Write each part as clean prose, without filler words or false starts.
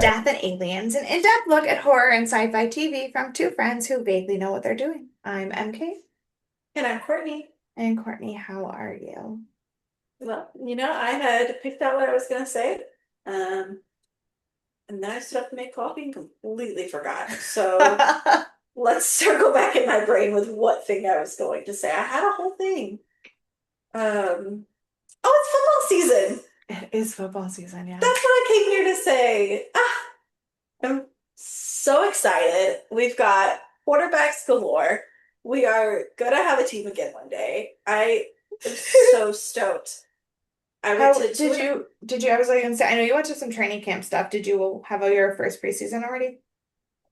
Death and Aliens, an in-depth look at horror and sci-fi TV from two friends who vaguely know what they're doing. I'm MK. And I'm Courtney. And Courtney, how are you? Well, I had picked out what I was going to say. Um, and then I stood up to make coffee and completely forgot. So let's circle back in my brain with what thing I was going to say. I had a whole thing. Oh, it's football season. It is football season, yeah. That's what I came here to say. I'm so excited. We've got quarterbacks galore. We are going to have a team again one day. I am so stoked. I went How to two. I was like gonna say, I know you went to some training camp stuff. Did you have your first preseason already?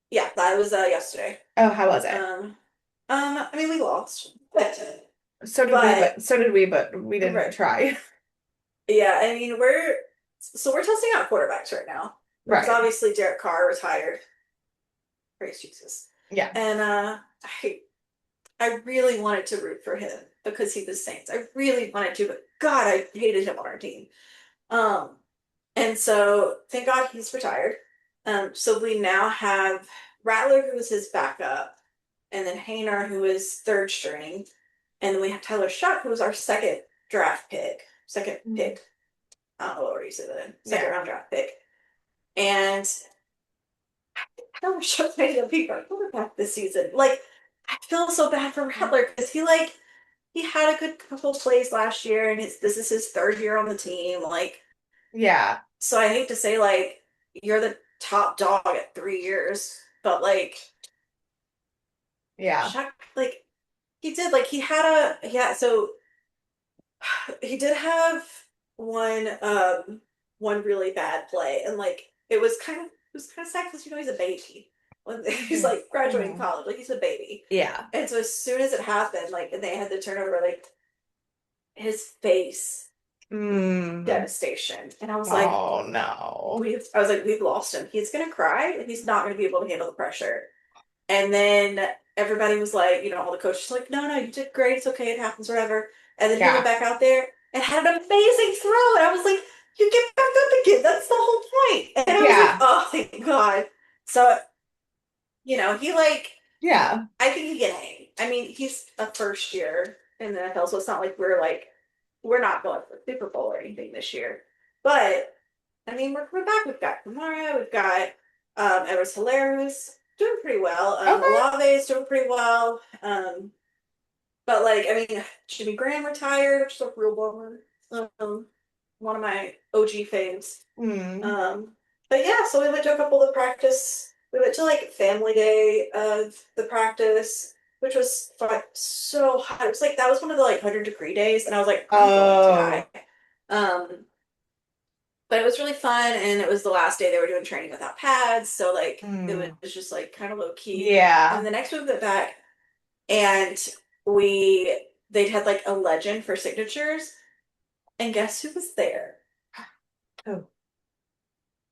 Yeah, that was yesterday. Oh, how was it? Um, I mean, we lost, but So did we, but we didn't right, try. yeah. I mean, we're testing out quarterbacks right now because Right. obviously Derek Carr retired. Praise Jesus. Yeah. And I really wanted to root for him because he was Saints. I really wanted to, but God, I hated him on our team. Um, and so thank God he's retired. So we now have Rattler, who was his backup, and then Hayner, who is third string, and then we have Tyler Shuck, who was our second draft pick, second Mm. pick. I don't know what order you said that in. Second Yeah. round draft pick. And Tyler Shuck made a big quarterback this season. Like, I feel so bad for Rattler because he had a good couple plays last year, and this is his third year on the team. Like, Yeah. so I hate to say like you're the top dog at 3 years, but like Yeah. Chuck, like he did, like he had a yeah. So he did have one one really bad play, and like it was kind of sad because he's a baby when he's Mhm. like graduating Mhm. college, like he's a baby, Yeah. and so as soon as it happened, like and they had the turnover, like his face, Mm. devastation, and I was like, Oh no. we've lost him. He's gonna cry, and he's not gonna be able to handle the pressure. And then everybody was like, all the coaches were like, no, no, you did great. It's okay. It happens, whatever. And then he went Yeah. back out there and had an amazing throw. And I was like, you get back up again. That's the whole point. And I was like, Yeah. oh, thank God. So, he like, Yeah. I think he can hang. I mean, he's a first year in the NFL, so it's not like we're not going for the Super Bowl or anything this year. But I mean, we're coming back. We've got Kamara, we've got Edwards Hilaire, who's doing pretty well. Okay. Olave is doing pretty well. But like, I mean, Jimmy Graham retired, which is a real bummer. Um, one of my OG faves. Mm. Um, but yeah, so we went to a couple of practice. We went to like family day of the practice, which was fun, so hot. It was like that was one of the like 100-degree days, and I was like, I'm going to die. Oh. Um, but it was really fun, and it was the last day they were doing training without pads, so like it Mm. was just like kind of low key. And Yeah. the next week we went back, and they'd had like a legend for signatures, and guess who was there? Oh.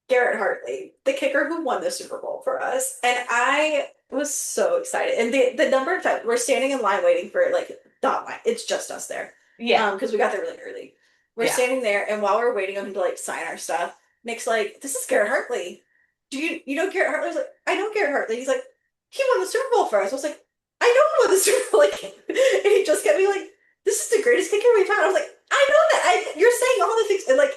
Garrett Hartley, the kicker who won the Super Bowl for us. And I was so excited. And the number of times we're standing in line waiting for like not line, it's just us there. Yeah. Because we got there really early. We're Yeah. standing there, and while we're waiting on him to like sign our stuff, Nick's like, "This is Garrett Hartley. Do you know Garrett Hartley?" I was like, "I know Garrett Hartley." He's like, "He won the Super Bowl for us." I was like, "I know he won the Super Bowl." Like, and he just kept me like, "This is the greatest kicker we've had." I was like, "I know that. You're saying all the things." And like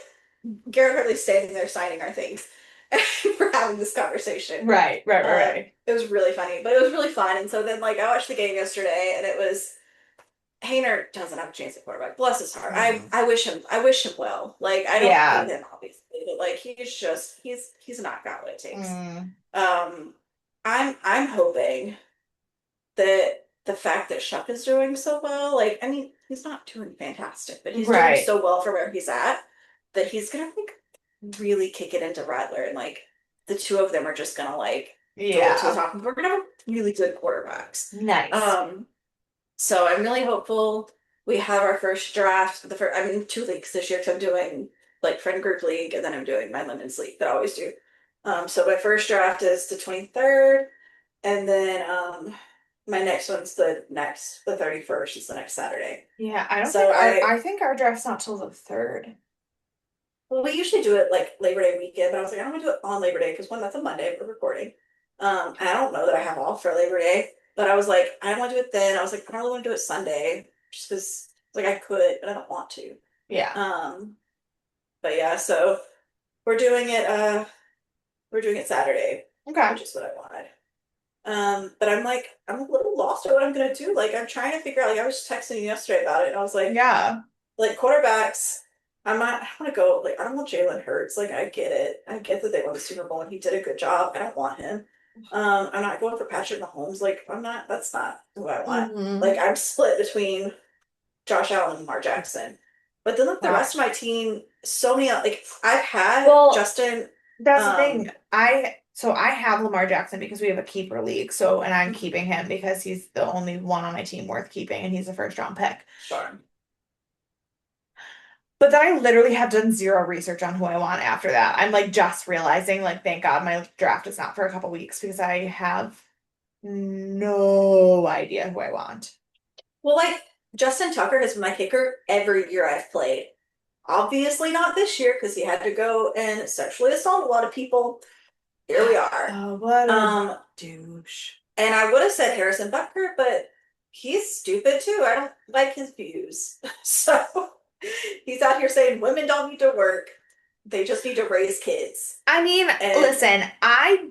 Garrett Hartley's standing there signing our things. And we're having this conversation. Right. Right. Right. Right. It was really funny, but it was really fun. And so then, like, I watched the game yesterday, and it was Hayner doesn't have a chance at quarterback. Bless his heart. Mm. I wish him well. Like, I don't hate Yeah. him obviously, but like, he's not got what it takes. Mm. Um, I'm hoping that the fact that Shuck is doing so well, like, I mean, he's not doing fantastic, but he's doing Right. so well for where he's at that he's gonna like really kick it into Rattler, and like the two of them are just gonna like go to the Yeah. top. We're gonna have really good quarterbacks. Nice. Um, so I'm really hopeful. We have our first draft. I'm in 2 leagues this year because I'm doing like friend group league, and then I'm doing my women's league that I always do. So my first draft is the 23rd, and then my next one's the 31st is the next Saturday. Yeah. I don't think So I think our draft's not till the third. Well, we usually do it like Labor Day weekend, but I was like, I don't want to do it on Labor Day because one, that's a Monday, we're recording. And I don't know that I have off for Labor Day, but I was like, I don't want to do it then. I was like, I don't really want to do it Sunday, just because like I could, but I don't want to. Yeah. Um, but yeah, so we're doing it. We're doing it Saturday, Okay. which is what I wanted. But I'm like, I'm a little lost at what I'm gonna do. Like, I'm trying to figure out. Like, I was texting you yesterday about it, and I was Yeah. like quarterbacks. I'm not. I don't want to go. Like, I don't want Jalen Hurts. Like, I get it. I get that they won the Super Bowl and he did a good job. I don't want him. I'm not going for Patrick Mahomes. Like, I'm not. That's not who I want. Hmm. Like, I'm split between Josh Allen and Lamar Jackson. But then look, the rest of my team. So many. Like, I've had Well, Justin. that's the Um. thing. I have Lamar Jackson because we have a keeper league. So and I'm Mhm. keeping him because he's the only one on my team worth keeping and he's a first round pick. Sure. But then I literally have done zero research on who I want after that. I'm like just realizing, like, thank God my draft is not for a couple weeks because I have no idea who I want. Well, like Justin Tucker has been my kicker every year I've played. Obviously not this year because he had to go and sexually assault a lot of people. Here we are. Oh, what a Um, douche. and I would have said Harrison Butker, but he's stupid too. I don't like his views. So he's out here saying women don't need to work. They just need to raise kids. I mean, And listen, I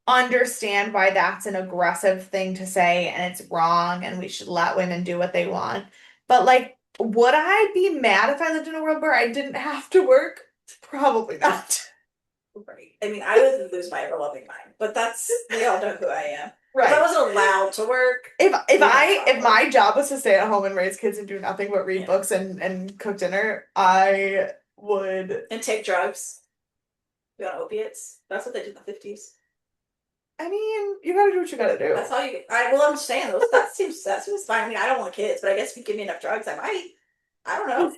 understand why that's an aggressive thing to say and it's wrong and we should let women do what they want. But like, would I be mad if I lived in a world where I didn't have to work? Probably not. right. I mean, I would lose my ever loving mind, but that's we all know who I am. If I Right. wasn't allowed to work, If we'd have a if problem. my job was to stay at home and raise kids and do nothing but read Yeah. books and cook dinner, I would. And take drugs. Be on opiates. That's what they did in the 50s. I mean, you gotta do what you gotta That's do. how you. I will understand those. That seems fine. I mean, I don't want kids, but I guess if you give me enough drugs, I might. I don't know.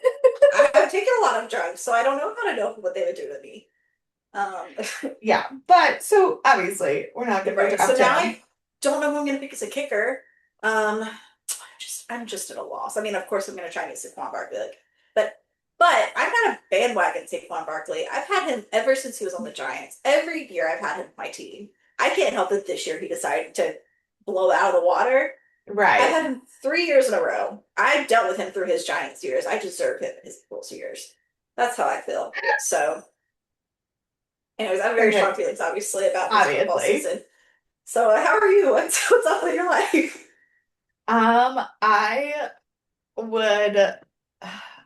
I have taken a lot of drugs, so I don't know how to know what they would do to me. Yeah, but so obviously we're not gonna go right. So draft now him. I don't know who I'm gonna pick as a kicker. I'm just at a loss. I mean, of course, I'm gonna try and get Saquon Barkley, like, but I'm not a bandwagon Saquon Barkley. I've had him ever since he was on the Giants. Every year I've had him on my team. I can't help it this year he decided to blow out of the water. I've Right. had him 3 years in a row. I've dealt with him through his Giants years. I deserve him in his Bulls years. That's how I feel. So, anyways, I have very strong Okay. feelings, obviously, about this football Obviously. season. So, how are you? What's up with your life? I would.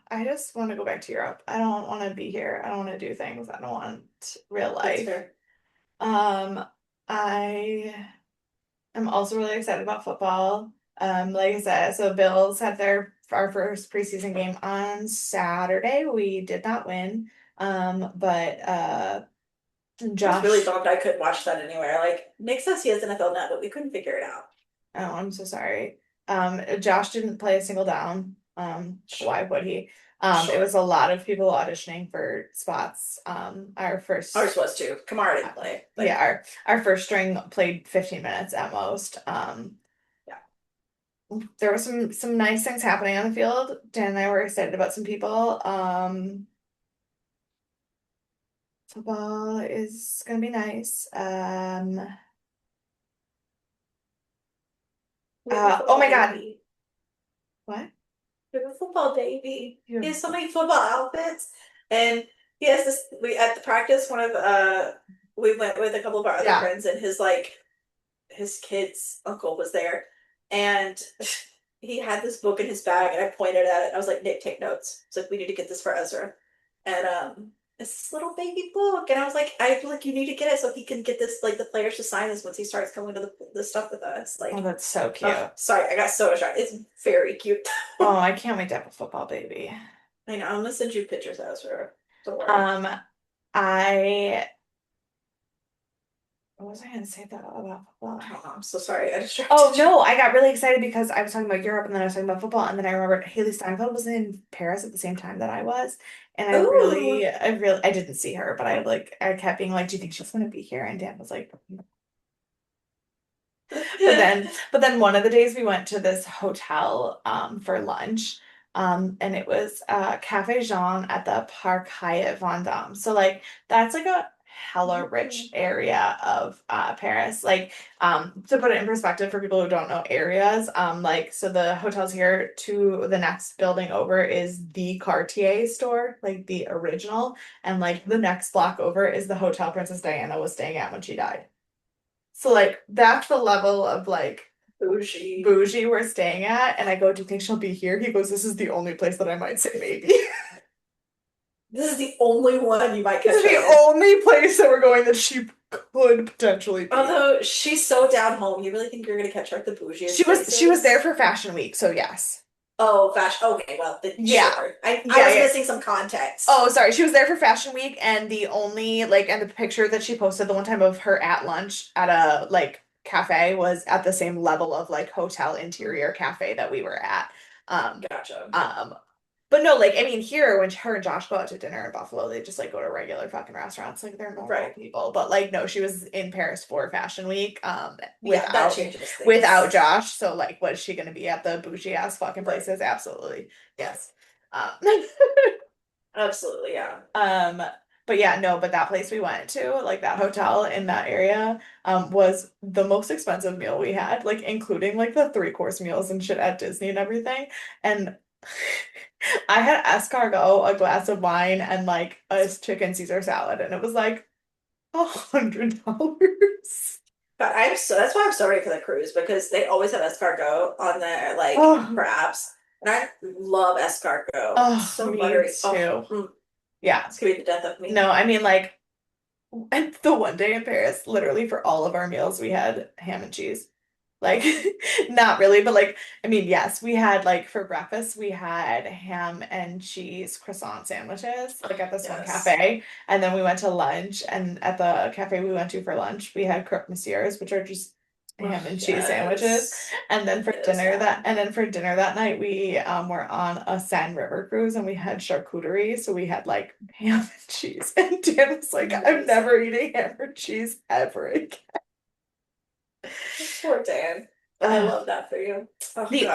I just want to go back to Europe. I don't want to be here. I don't want to do things. I don't want real That's life. fair. Um, I am also really excited about football. Like I said, so Bills had their our first preseason game on Saturday. We did not win. But I was really Josh, bummed I couldn't watch that anywhere. Like, Nick says he has NFL Net, but we couldn't figure it out. oh, I'm so sorry. Josh didn't play a single down. Why Sure. would he? It Sure. was a lot of people auditioning for spots. Our Ours first, was too. Kamara didn't play. yeah, Like, our first string played 15 minutes at most. yeah. There were some nice things happening on the field. Dan and I were excited about some people. Football is gonna be nice. We have a Oh football my God. baby. What? We have a football baby. You He have has so many football outfits. And he has this we at the practice, one of we went with a couple of our other yeah. friends and his kid's uncle was there and he had this book in his bag and I pointed at it. I was like, Nick, take notes. It's like we need to get this for Ezra. And it's this little baby book. And I feel like you need to get it so he can get this like the players to sign this once he starts coming to the stuff with us. Oh, Like, that's so cute. oh, sorry, I got so distracted. It's very cute. Oh, I can't wait to have a football baby. I know, I'm gonna send you pictures of Ezra. Don't worry. Um, I what was I gonna say that about football? I don't know, I'm so sorry. I Oh distracted you. no, I got really excited because I was talking about Europe and then I was talking about football and then I remembered Haley Steinfeld was in Paris at the same time that I was. And Ooh. I didn't see her, but I kept being like, do you think she's gonna be here? And Dan was like, "No." But then one of the days we went to this hotel for lunch. And it was Cafe Jean at the Park Hyatt Vendôme. So like that's like a hella rich Mhm. area of Paris. Like to put it in perspective for people who don't know areas, like so the hotels here to the next building over is the Cartier store, like the original, and like the next block over is the hotel Princess Diana was staying at when she died. So like that's the level of like Bougie. bougie we're staying at. And I go, do you think she'll be here? He goes, this is the only place that I might say maybe. This is the only one you might This is catch her the in. only place that we're going that she could potentially be. Although she's so down home, you really think you're gonna catch her at the bougiest She was there places? for Fashion Week, so yes. Oh, fashion. Okay, well, then Yeah. sure. I Yeah, was yeah. missing some context. Oh, sorry. She was there for Fashion Week, and the only like and the picture that she posted the one time of her at lunch at a like cafe was at the same level of like hotel interior cafe that we were at. Um Gotcha. um but no, like I mean here when her and Josh go out to dinner in Buffalo, they just like go to regular fucking restaurants, like they're normal Right. people. But like no, she was in Paris for Fashion Week, Yeah, that changes without things. Josh. So like was she gonna be at the bougie ass fucking Right. places? Absolutely. Yes. Um Absolutely, yeah. Um, but yeah, no, but that place we went to, like that hotel in that area, was the most expensive meal we had, like including like the three-course meals and shit at Disney and everything. And I had escargot, a glass of wine, and like a chicken Caesar salad, and it was like $100. But I'm so that's why I'm so ready for the cruise because they always have escargot on their like Oh, crabs. And I love escargot. It's oh, so me buttery. Oh, too. Yeah. it's gonna be the death of me. No, I mean like and the one day in Paris, literally for all of our meals, we had ham and cheese. Like, not really, but like, I mean, yes, we had like for breakfast, we had ham and cheese croissant sandwiches, like at this one Yes. cafe. And then we went to lunch, and at the cafe we went to for lunch, we had croque monsieurs, which are just Oh, ham and cheese sandwiches. yes. Yes, And then for dinner that night, we were on a Seine River cruise and we had charcuterie. So we had like ham and cheese. And Dan was like, I'm never amazing. eating ham or cheese ever again. Poor Dan. I love that for you. Oh God. The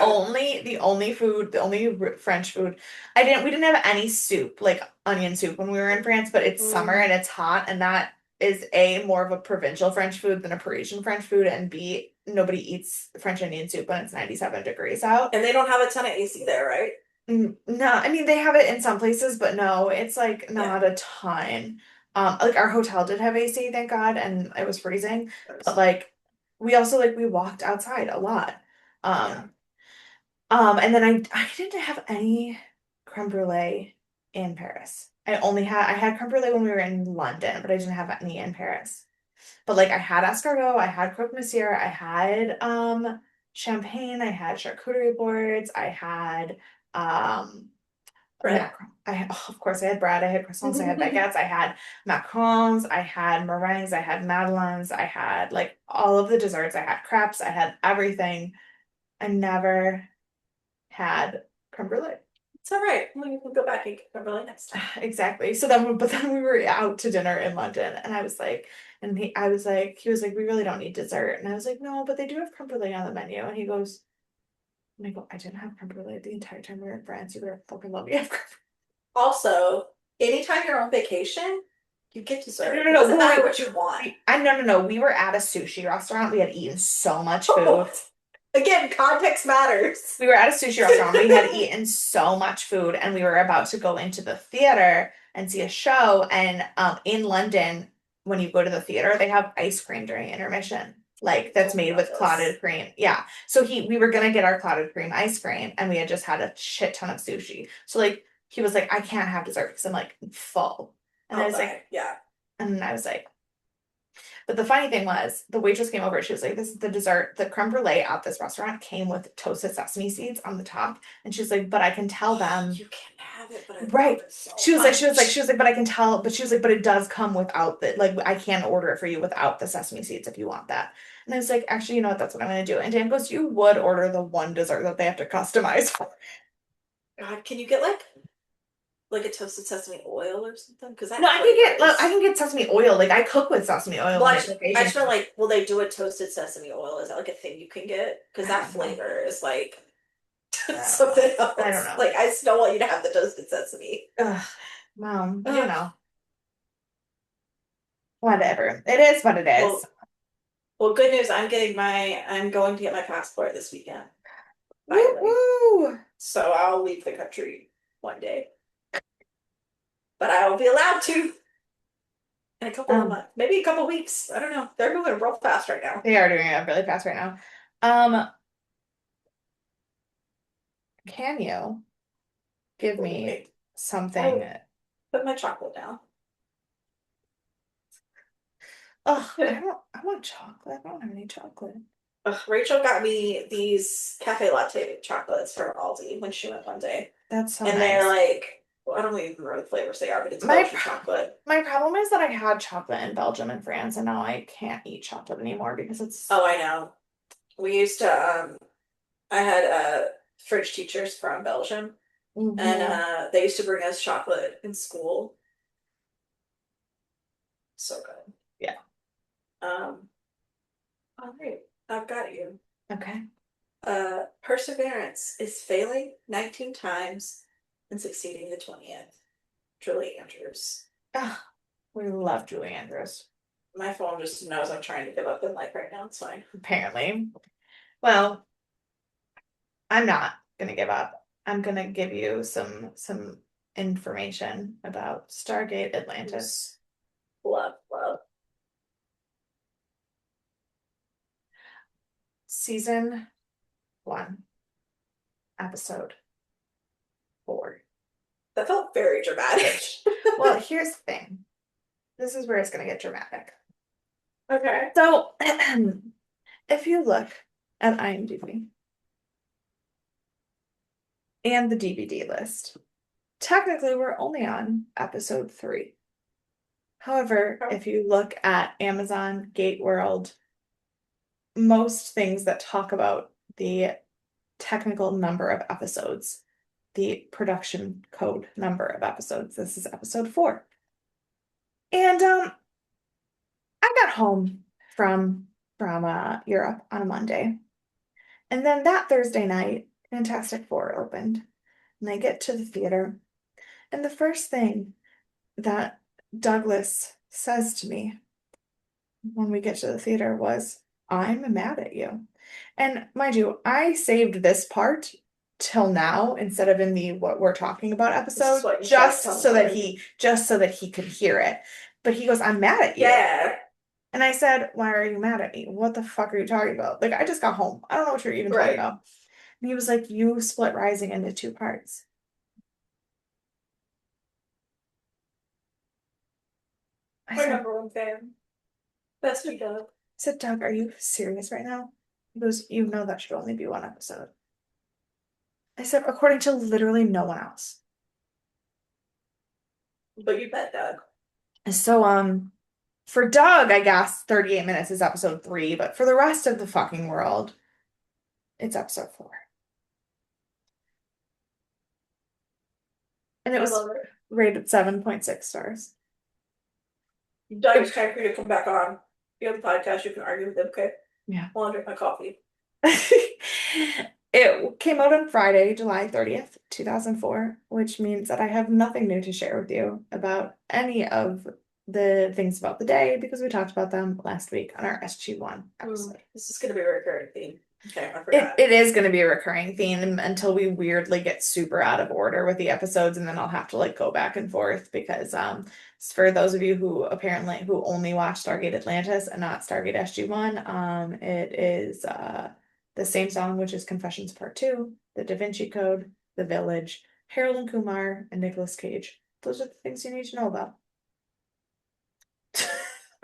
only French food, we didn't have any soup, like onion soup when we were in France, but it's summer Mm. and it's hot, and that is A, more of a provincial French food than a Parisian French food, and B, nobody eats French onion soup when it's 97 degrees out. And they don't have a ton of AC there, right? No, I mean they have it in some places, but no, it's like Yeah. not a ton. Like our hotel did have AC, thank God, and it was freezing. But Gross. like we also like we walked outside a lot. Yeah. Um, and then I didn't have any creme brulee in Paris. I had creme brulee when we were in London, but I didn't have any in Paris. But like I had escargot, I had croque monsieur, I had champagne, I had charcuterie boards, I had um Bread. of course I had bread, I had croissants, I had baguettes, I had macarons, I had meringues, I had madeleines, I had like all of the desserts, I had crepes, I had everything. I never had creme brulee. It's all right. We can go back and get Kimberly next time. Exactly. But then we were out to dinner in London, and I was like, he was like, we really don't need dessert, and I was like, no, but they do have creme brulee on the menu, and he goes, and I go, I didn't have creme brulee the entire time we were in France. You better fucking let me have creme Also, anytime you're on vacation, you get brulee. dessert. No, It no, doesn't no, matter what you want. no, no, no. We were at a sushi restaurant. We had eaten so much Oh, food. again, context matters. We were at a sushi restaurant. We had eaten so much food, and we were about to go into the theater and see a show. And in London, when you go to the theater, they have ice cream during intermission, like that's Told me made about with this. clotted cream. Yeah. So we were gonna get our clotted cream ice cream, and we had just had a shit ton of sushi. So like he was like, I can't have dessert because I'm like full. And I I'll was like, die. Yeah. and I was like, but the funny thing was, the waitress came over. She was like, "This is the dessert. The creme brulee at this restaurant came with toasted sesame seeds on the top." And she's like, "But I can tell them." You can have it, but I love Right. it so much. She was like, "But I can tell." But she was like, "But it does come without the like. I can order it for you without the sesame seeds if you want that." And I was like, "Actually, you know what? That's what I'm gonna do." And Dan goes, "You would order the one dessert that they have to customize for." God, can you get like a toasted sesame oil or something? Because No, that flavor I is. can get sesame oil. Like I cook with sesame oil Well, when I I just, cook I Asian just feel food. like, will they do a toasted sesame oil? Is that like a thing you can get? Because I that don't know. flavor is like. Something I don't else. know. Like, I still want you to have the toasted sesame. Ugh, well, Ugh. whatever. It is what it is. Well, well, good news. I'm going to get my passport this weekend, Woo finally. woo. So I'll leave the country one day, but I will be allowed to in a couple of Um, months, maybe a couple of weeks. I don't know. They're moving real fast right now. they are doing it really fast right now. Um, can you give me Wait, something? I put my chocolate down. Oh, I want chocolate. I don't have any chocolate. Ugh, Rachel got me these cafe latte chocolates from Aldi when she went one day, That's so and they're nice. like, well, I don't even remember the flavors they are, but it's My Belgian chocolate. my problem is that I had chocolate in Belgium and France, and now I can't eat chocolate anymore because it's Oh, I know. We used to. I had French teachers from Belgium, and hmm they used to bring us chocolate in school. So good. yeah. Um, all right, I've got you. Okay. Perseverance is failing 19 times and succeeding the 20th. Julie Andrews. Ah, we love Julie Andrews, My phone just knows I'm trying to give up in life right now. It's fine. apparently. Well, I'm not gonna give up. I'm gonna give you some information about Stargate Atlantis. Just love, love. Season 1, episode 4. That felt very dramatic. Well, here's the thing. This is where it's gonna get dramatic. Okay. So, if you look at IMDb and the DVD list, technically we're only on episode 3. However, if you look at Amazon, Gateworld, most things that talk about the technical number of episodes, the production code number of episodes, this is episode 4. And I got home from Europe on a Monday. And then that Thursday night, Fantastic Four opened. And I get to the theater. And the first thing that Douglas says to me when we get to the theater was, I'm mad at you. And mind you, I saved this part till now instead of in the what we're talking about This is episode, what you tried to tell me already. just so that he could hear it. But he goes, I'm mad at you. Yeah, And I said, why are you mad at me? What the fuck are you talking about? Like, I just got home. I don't know what you're even talking right. about. And he was like, you split Rising into 2 parts. I My said, number one fan. Best we done. Doug, are you serious right now? He goes, you know that should only be 1 episode. I said, according to literally no one else. But you bet, Doug. So, for Doug, I guess 38 minutes is episode 3, but for the rest of the fucking world, it's episode 4. And it I was love it. rated 7.6 stars. Doug, it's It, time for you to come back on. You have a podcast, you can argue with them, okay? yeah. While I drink my coffee. It came out on Friday, July 30th, 2004, which means that I have nothing new to share with you about any of the things about the day because we talked about them last week on our SG1 episode. This is gonna be a recurring theme. Okay, I It, forgot. it is going to be a recurring theme until we weirdly get super out of order with the episodes, and then I'll have to like go back and forth because for those of you who only watch Stargate Atlantis and not Stargate SG1, it is the same song, which is Confessions Part 2, The Da Vinci Code, The Village, Harold and Kumar, and Nicolas Cage. Those are the things you need to know about.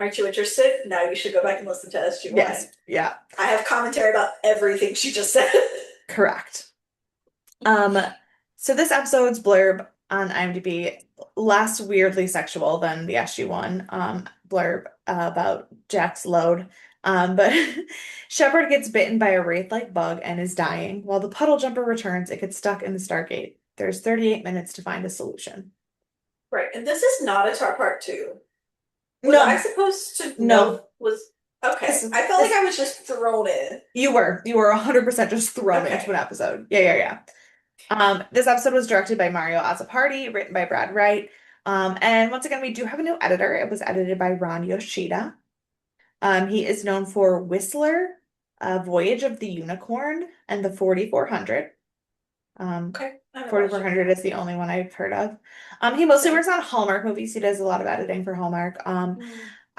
Aren't you interested? Now you should go back and listen to SG1. Yes, yeah, I have commentary about everything she just said. correct. Um, so this episode's blurb on IMDb less weirdly sexual than the SG1 blurb about Jack's load. But Shepperd gets bitten by a wraith-like bug and is dying. While the puddle jumper returns, it gets stuck in the Stargate. There's 38 minutes to find a solution. Right, and this is not a part two. Was I No, supposed to no, know was Okay. This is I felt like this I was just thrown in. you were 100% just thrown into Okay. an episode. Yeah, yeah, yeah. This episode was directed by Mario Azzopardi, written by Brad Wright. And once again, we do have a new editor. It was edited by Ron Yoshida. He is known for Whistler, Voyage of the Unicorn, and the 4400. Um, Okay. I haven't watched any of 4400 that. is the only one I've heard of. He mostly Same. works on Hallmark movies. He does a lot of editing for Hallmark. Mm.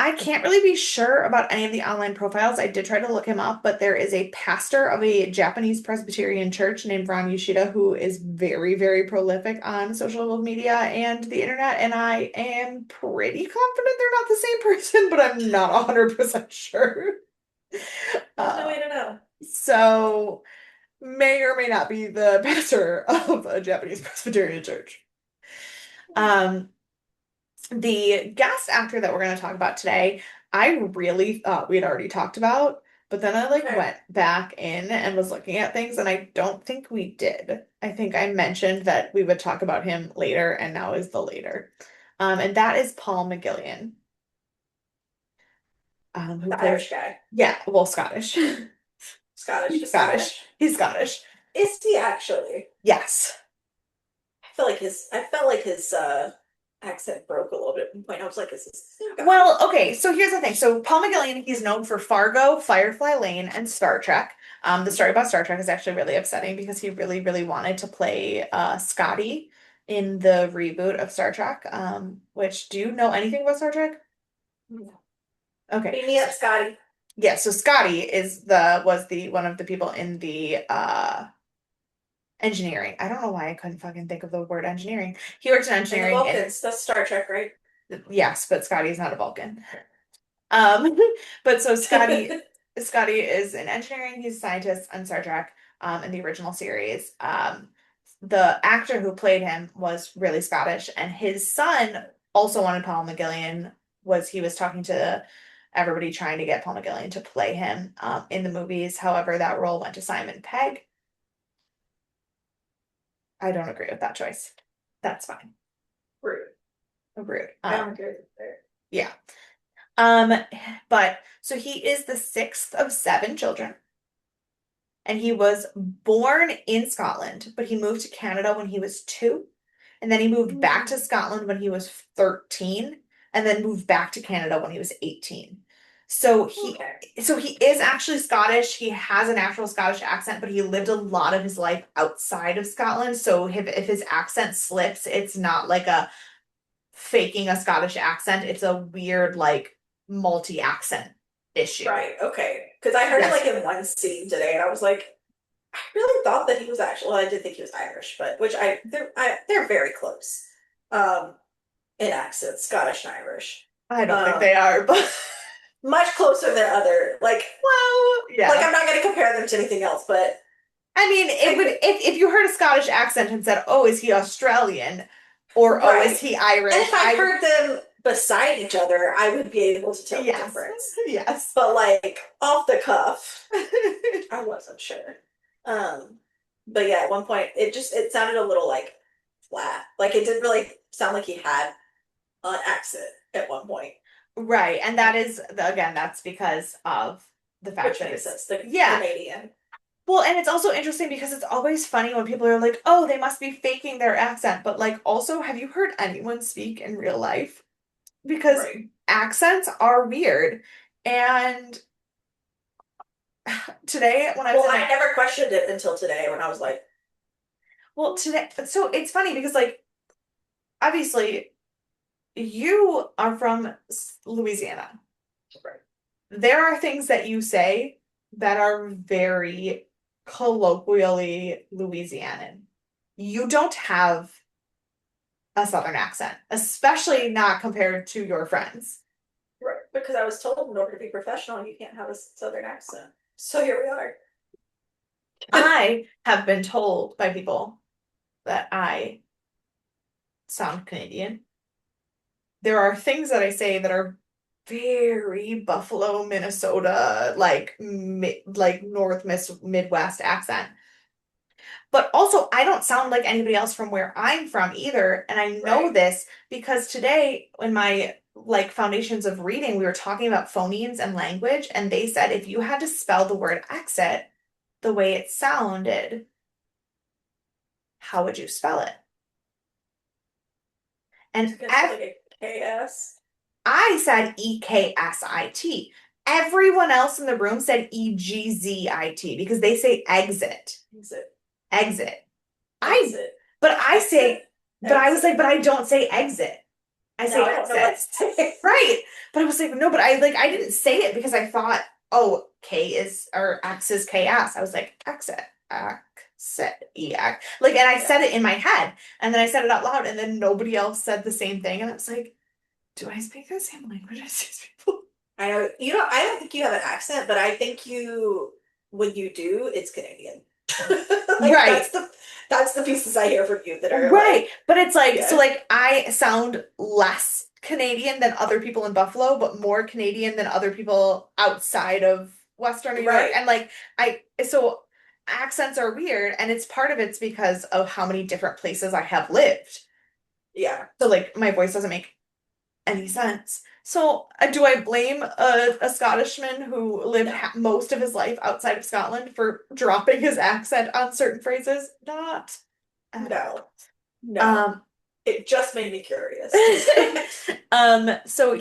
I can't really be sure about any of the online profiles. I did try to look him up, but there is a pastor of a Japanese Presbyterian church named Ron Yoshida who is very, very prolific on social media and the internet, and I am pretty confident they're not the same person, but I'm not 100% sure. There's no Uh, way to know. so may or may not be the pastor of a Japanese Presbyterian church. Um, The guest actor that we're going to talk about today, I really thought we'd already talked about, but then I like Okay. went back in and was looking at things and I don't think we did. I think I mentioned that we would talk about him later and now is the later. And that is Paul McGillion, who The plays, Irish guy. yeah, well, Scottish. Scottish. He's Is Scottish. Scottish? He's Scottish. Is he actually? Yes. I felt like his accent broke a little bit at one point. I was like, is this the same guy? Well, okay, so here's the thing. So Paul McGillion, he's known for Fargo, Firefly Lane, and Star Trek. The story about Star Trek is actually really upsetting because he really, really wanted to play Scotty in the reboot of Star Trek. Which do you know anything about Star Trek? No. Okay. Beat me up, Scotty. Yeah, so Scotty is the was the one of the people in the engineering. I don't know why I couldn't fucking think of the word engineering. He works in And the engineering and Vulcans. That's Star Trek, right? yes, but Scotty's not a Vulcan. Um, but so Scotty is in engineering. He's a scientist on Star Trek, in the original series. The actor who played him was really Scottish, and his son also wanted Paul McGillion. He was talking to everybody trying to get Paul McGillion to play him in the movies. However, that role went to Simon Pegg. I don't agree with that choice. That's fine. Rude. Rude. I don't agree with there. Yeah. Um, but so he is the sixth of seven children, and he was born in Scotland, but he moved to Canada when he was 2, and then he moved back to Hmm. Scotland when he was 13, and then moved back to Canada when he was 18. So he Okay. so he is actually Scottish. He has a natural Scottish accent, but he lived a lot of his life outside of Scotland. So if his accent slips, it's not like a faking a Scottish accent. It's a weird, like, multi-accent issue. Right. Okay. Because I heard it Yes. like in one scene today, and I was like, I really thought that he was actually. Well, I did think he was Irish, but they're very close, um, in accent, Scottish and Irish. I don't think they Um, are, but much closer than other well, like yeah. I'm not going to compare them to anything else, but I mean, it I would could. if you heard a Scottish accent and said, "Oh, is he Australian?" or "Oh, is Right. he And Irish?" if I heard them beside each other, I would be able to tell the Yes. difference. Yes. But like off the cuff, I wasn't sure. Um, but yeah, at one point it sounded a little like flat. Like it didn't really sound like he had an accent at one point. Right. And that is again, that's because of the fact Which that makes it's sense. The yeah. Canadian. Well, and it's also interesting because it's always funny when people are like, "Oh, they must be faking their accent." But like also, have you heard anyone speak in real life? Because Right. accents are weird. And today when I was Well, in I never questioned it until today when I was like, today, so it's funny because like obviously you are from Louisiana. right. There are things that you say that are very colloquially Louisianan. You don't have a Southern accent, especially not compared to your friends. Right. Because I was told in order to be professional, you can't have a southern accent. So here we are. I have been told by people that I sound Canadian. There are things that I say that are very Buffalo, Minnesota, like like Midwest accent. But also, I don't sound like anybody else from where I'm from either. And I know Right. this because today, in my like foundations of reading, we were talking about phonemes and language, and they said if you had to spell the word exit the way it sounded, how would you spell it? I And guess like a KS. I said EKSIT. Everyone else in the room said EGZIT because they say exit. Exit. Exit. I, Exit. but I say, Exit. but I was like, Exit. but I don't say exit. I Now say I don't know what exit. to say. Right. But I was like, no, but I didn't say it because I thought, oh, K is, or X is KS. I was like, exit, exit, EX. Like, and I said Yeah. it in my head, and then I said it out loud, and then nobody else said the same thing. And I was like, do I speak the same language as these people? I know you don't. I don't think you have an accent, but I think you, when you do, it's Canadian. Like Right. that's the pieces I hear from you that are Right. like, But it's like, so yeah, like I sound less Canadian than other people in Buffalo, but more Canadian than other people outside of Western New York. right, And like so accents are weird, and it's part of it's because of how many different places I have lived. yeah. So like my voice doesn't make any sense. So do I blame a Scottishman who lived No, most of his life outside of Scotland for dropping his accent on certain phrases? Not at no, all. no. Um, It just made me curious. so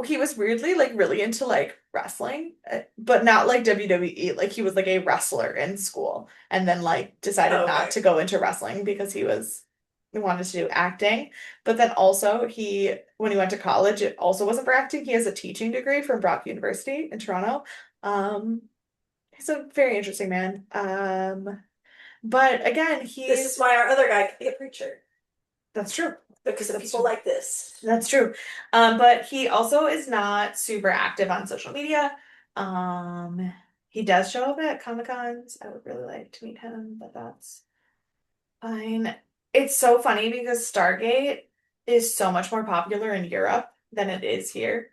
he was weirdly like really into like wrestling, but not like WWE. Like he was like a wrestler in school and then like decided Oh, not okay. to go into wrestling because he wanted to do acting. But then also when he went to college, it also wasn't for acting. He has a teaching degree from Brock University in Toronto. Um, he's a very interesting man. But again, This is he's why our other guy could be a preacher that's true. because of That's people true. like this. That's true. But he also is not super active on social media. Um, he does show up at Comic Cons. I would really like to meet him, but that's fine. It's so funny because Stargate is so much more popular in Europe than it is here.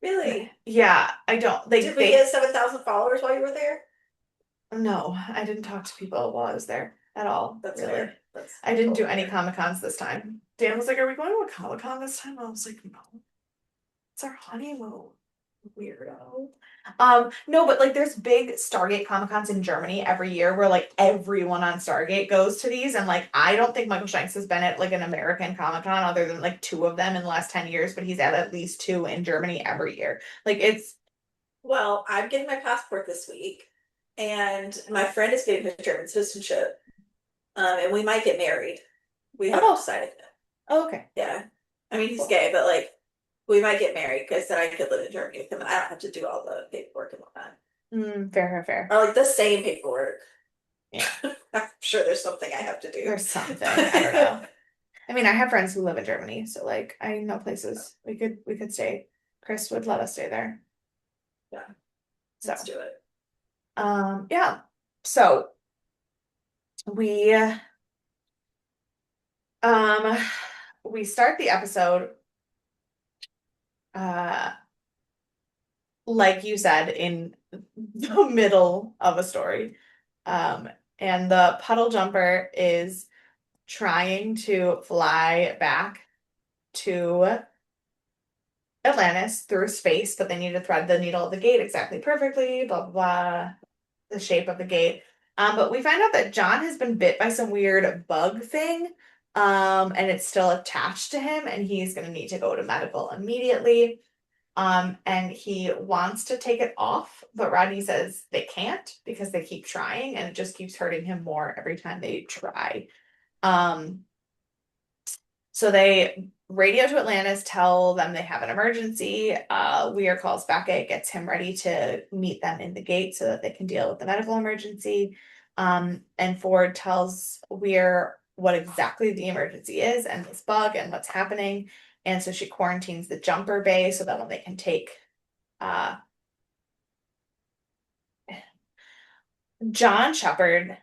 Really? Yeah, I don't Did we they get 7,000 followers while you were there? no, I didn't talk to people while I was there at all, That's really. fair. That's I didn't do totally any fair. Comic Cons this time. Dan was like, "Are we going to a Comic Con this time?" I was like, "No." It's our honeymoon, weirdo. No, but like there's big Stargate Comic Cons in Germany every year where like everyone on Stargate goes to these. And like I don't think Michael Shanks has been at like an American Comic Con other than like two of them in the last 10 years, but he's at least two in Germany every year. Like it's Well, I'm getting my passport this week, and my friend is getting her German citizenship, and we might get married. We haven't oh, decided yet. okay. Yeah. I mean, he's Cool. gay, but like, we might get married because then I could live in Germany with him and I don't have to do all the paperwork and whatnot. Fair, fair, fair. Or like the same paperwork. Yeah. I'm sure there's something I have to do. There's something. I don't know. I mean, I have friends who live in Germany, so like I know places we could stay. Chris would let us stay there. Yeah, So let's do it. yeah. So we um we start the episode uh like you said in the middle of a story. Um and the puddle jumper is trying to fly back to Atlantis through space, but they need to thread the needle of the gate exactly perfectly, blah blah blah, the shape of the gate. But we find out that John has been bit by some weird bug thing, and it's still attached to him, and he's going to need to go to medical immediately. And he wants to take it off, but Rodney says they can't because they keep trying, and it just keeps hurting him more every time they try. Um, so they radio to Atlantis, tell them they have an emergency. Weir calls Becca, gets him ready to meet them in the gate so that they can deal with the medical emergency. And Ford tells Weir what exactly the emergency is and this bug and what's happening. And so she quarantines the jumper bay so that when they can take uh, John Shepperd.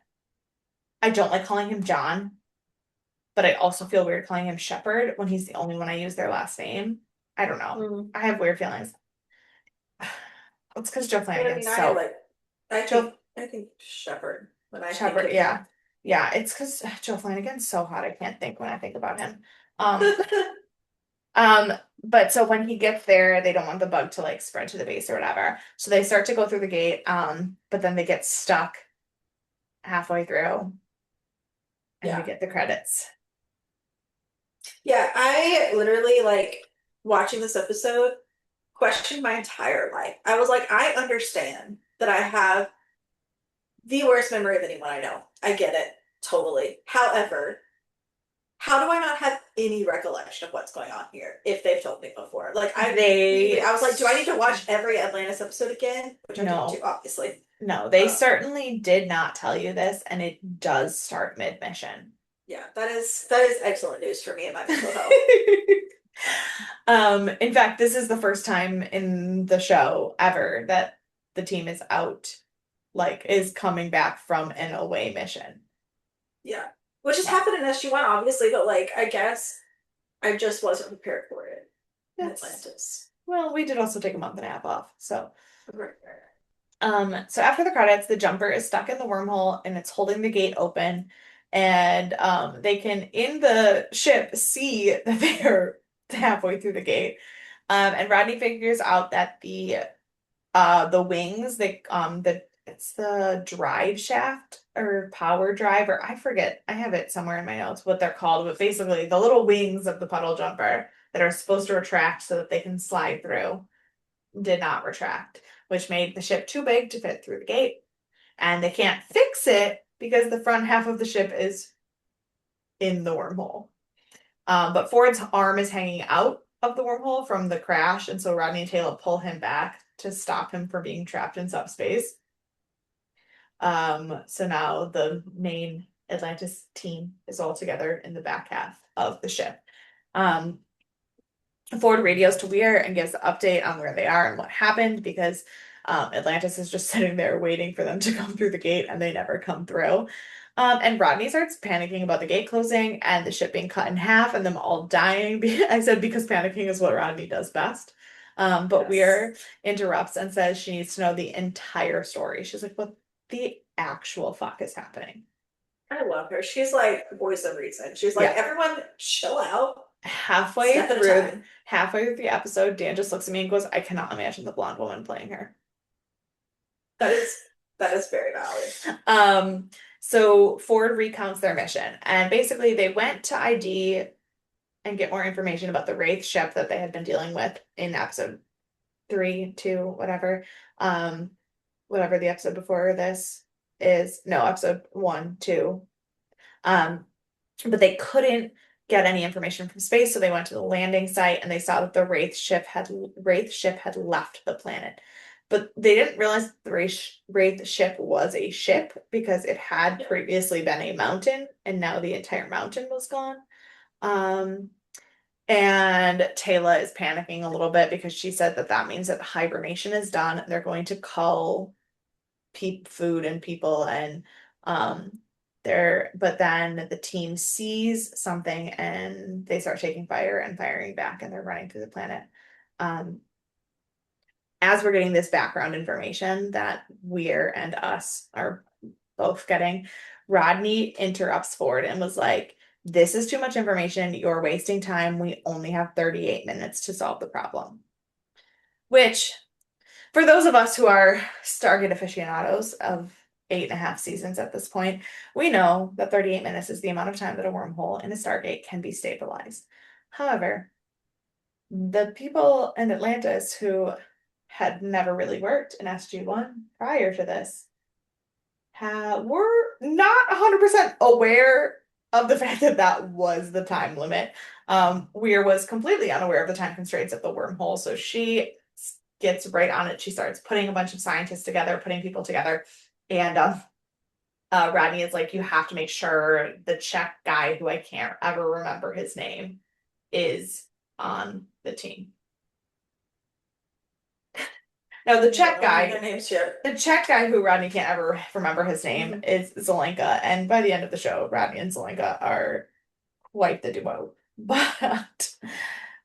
I don't like calling him John, but I also feel weird calling him Shepperd when he's the only one I use their last name. I don't know. Mm. I have weird feelings. It's because Joe But I Flanagan's mean, I so like, I Joe think, I think Shepherd when I think Shepherd, of him. yeah. Yeah, it's because Joe Flanagan's so hot I can't think when I think about him. Um Um, but so when he gets there, they don't want the bug to like spread to the base or whatever. So they start to go through the gate, but then they get stuck halfway through and we Yeah. get the credits. Yeah, I literally like watching this episode questioned my entire life. I was like, I understand that I have the worst memory of anyone I know. I get it. Totally. However, how do I not have any recollection of what's going on here if they've told me before? Like I really They I was like, do I need to watch every Atlantis episode again? Which I didn't do, no, obviously. no, they Um, certainly did not tell you this, and it does start mid-mission. yeah, that is excellent news for me and my mental health. In fact, this is the first time in the show ever that the team is out, like is coming back from an away mission. Yeah. Which has Uh, happened in SG1, obviously, but like I guess I just wasn't prepared for it in That's Atlantis. well, we did also take a month and a half off. So, Right. so after the credits, the jumper is stuck in the wormhole and it's holding the gate open, and they can in the ship see that they are halfway through the gate. And Rodney figures out that the wings, it's the drive shaft or power drive, or I forget. I have it somewhere in my notes what they're called, but basically the little wings of the puddle jumper that are supposed to retract so that they can slide through did not retract, which made the ship too big to fit through the gate. And they can't fix it because the front half of the ship is in the wormhole. But Ford's arm is hanging out of the wormhole from the crash, and so Rodney and Taylor pull him back to stop him from being trapped in subspace. So now the main Atlantis team is all together in the back half of the ship. Um, Ford radios to Weir and gives an update on where they are and what happened because Atlantis is just sitting there waiting for them to come through the gate and they never come through. And Rodney starts panicking about the gate closing and the ship being cut in half and them all dying. I said because panicking is what Rodney does best. But Yes. Weir interrupts and says she needs to know the entire story. She's like, what the actual fuck is happening? I love her. She's like the voice of reason. She's like, Yeah. everyone chill out. Halfway Step at a through time. halfway through the episode, Dan just looks at me and goes, I cannot imagine the blonde woman playing her. That is very valid. Um, so Ford recounts their mission, and basically they went to ID and get more information about the Wraith ship that they had been dealing with in episode three, two, whatever. Um, whatever the episode before this is. No, episode one, two. Um, but they couldn't get any information from space, so they went to the landing site and they saw that the Wraith ship had left the planet. But they didn't realize the Wraith ship was a ship because it had Yeah. previously been a mountain and now the entire mountain was gone. Um, and Taylor is panicking a little bit because she said that that means that hibernation is done. They're going to cull food and people and um but then the team sees something and they start taking fire and firing back and they're running through the planet. Um as we're getting this background information that Weir and us are both getting, Rodney interrupts Ford and was like, this is too much information. You're wasting time. We only have 38 minutes to solve the problem. Which for those of us who are Stargate aficionados of 8.5 seasons at this point, we know that 38 minutes is the amount of time that a wormhole in a Stargate can be stabilized. However, the people in Atlantis who had never really worked in SG1 prior to this were not 100% aware of the fact that that was the time limit. Weir was completely unaware of the time constraints of the wormhole, so she gets right on it. She starts putting a bunch of scientists together, putting people together, and Rodney is like, you have to make sure the Czech guy, who I can't ever remember his name, is on the team. Now, I don't know any of their names yet. the Czech guy who Rodney can't ever remember his name Mhm. is Zelenka, and by the end of the show, Rodney and Zelenka are quite the duo. But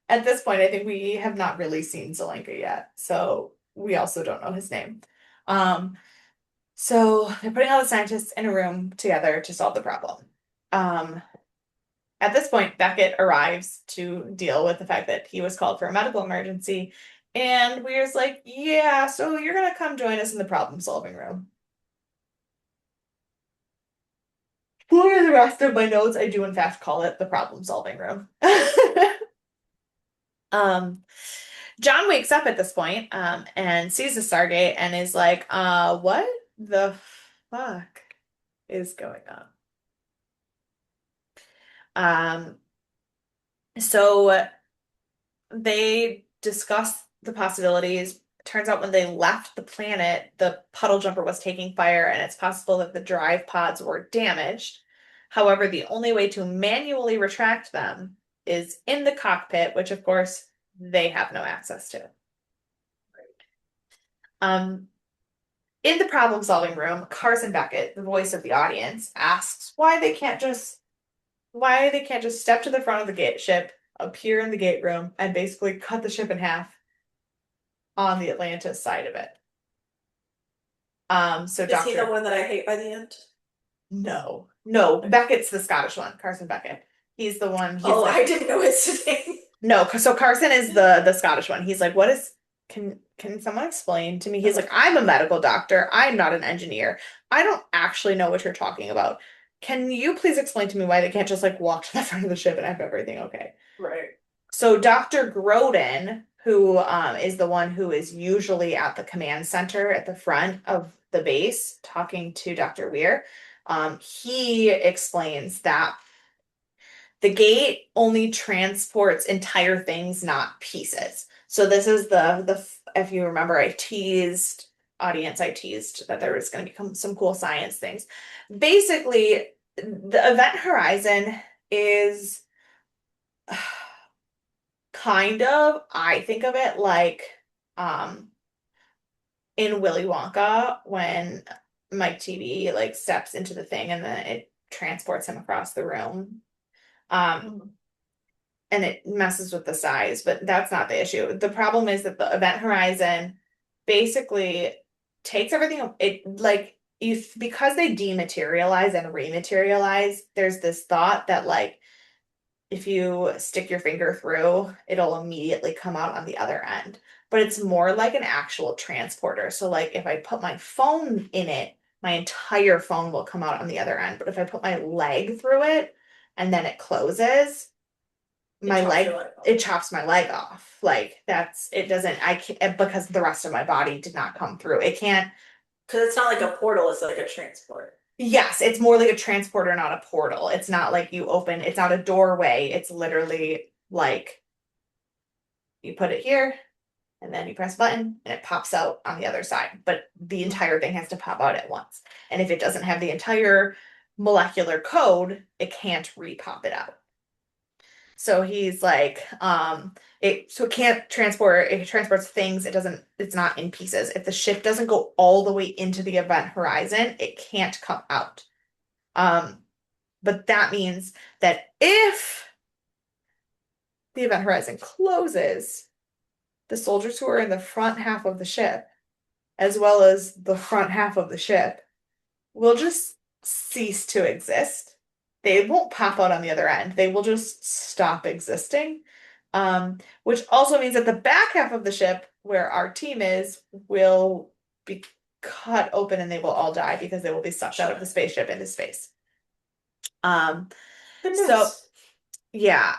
at this point, I think we have not really seen Zelenka yet, so we also don't know his name. Um, so they're putting all the scientists in a room together to solve the problem. Um, At this point, Beckett arrives to deal with the fact that he was called for a medical emergency. And Weir's like, yeah, so you're gonna come join us in the problem solving room. For the rest of my notes, I do in fact call it the problem solving room. Um, John wakes up at this point, and sees the Stargate and is like, what the fuck is going on? Um, so they discuss the possibilities. Turns out when they left the planet, the puddle jumper was taking fire, and it's possible that the drive pods were damaged. However, the only way to manually retract them is in the cockpit, which of course they have no access to. Um, in the problem solving room, Carson Beckett, the voice of the audience, asks why they can't just step to the front of the gate ship, appear in the gate room, and basically cut the ship in half on the Atlantis side of it. So Is he the Doctor, one that I hate by the end? no, Beckett's the Scottish one, Carson Beckett. He's the one. He's Oh, like, I didn't know his name. no. So Carson is the Scottish one. He's like, what is? Can someone explain to me? He's like, I'm a medical doctor. I'm not an engineer. I don't actually know what you're talking about. Can you please explain to me why they can't just like walk to the front of the ship and have everything okay? Right. So Dr. Groden, who is the one who is usually at the command center at the front of the base talking to Dr. Weir, he explains that the gate only transports entire things, not pieces. So this is the if you remember, I teased that there was going to become some cool science things. Basically, the event horizon is kind of, I think of it like um in Willy Wonka when Mike TV like steps into the thing and then it transports him across the room. Um Mhm. and it messes with the size, but that's not the issue. The problem is that the event horizon basically takes everything it like you because they dematerialize and rematerialize, there's this thought that like if you stick your finger through, it'll immediately come out on the other end. But it's more like an actual transporter. So, like, if I put my phone in it, my entire phone will come out on the other end. But if I put my leg through it and then it closes, It my chops your leg, leg off. it chops my leg off. Like, it doesn't, I can't, because the rest of my body did not come through. It can't. Because it's not like a portal, it's like a transport. Yes, it's more like a transporter, not a portal. It's not like you open, it's not a doorway. It's literally like you put it here and then you press a button and it pops out on the other side. But the entire thing has to pop out at once. And if it doesn't have the entire molecular code, it can't re-pop it out. So he's like, it can't transport, it transports things, it's not in pieces. If the ship doesn't go all the way into the event horizon, it can't come out. Um, but that means that if the event horizon closes, the soldiers who are in the front half of the ship, as well as the front half of the ship, will just cease to exist. They won't pop out on the other end. They will just stop existing. Which also means that the back half of the ship, where our team is, will be cut open and they will all die because they will be sucked out of the spaceship into space. Um, Good so news. Yeah.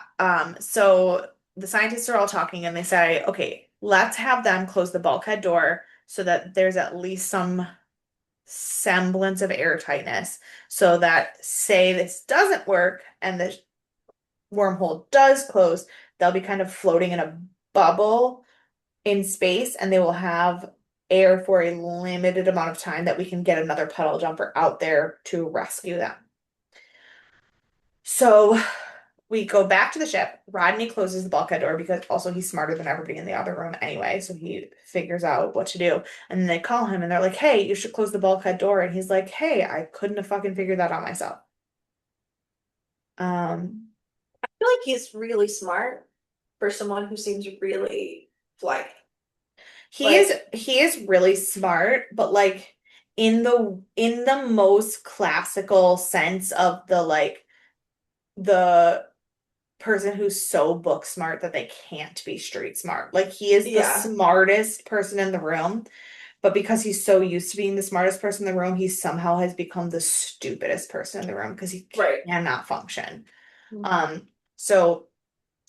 So the scientists are all talking and they say, okay, let's have them close the bulkhead door so that there's at least some semblance of airtightness so that say this doesn't work and the wormhole does close, they'll be kind of floating in a bubble in space and they will have air for a limited amount of time that we can get another puddle jumper out there to rescue them. So we go back to the ship. Rodney closes the bulkhead door because also he's smarter than everybody in the other room anyway, so he figures out what to do. And then they call him and they're like, "Hey, you should close the bulkhead door." And he's like, "Hey, I couldn't have fucking figured that out myself." Um, I feel like he's really smart for someone who seems really flighty. he is really smart, but like in the most classical sense of the like the person who's so book smart that they can't be street smart. Like he is the Yeah, smartest person in the room, but because he's so used to being the smartest person in the room, he somehow has become the stupidest person in the room because he right. cannot function. Mhm. Um, so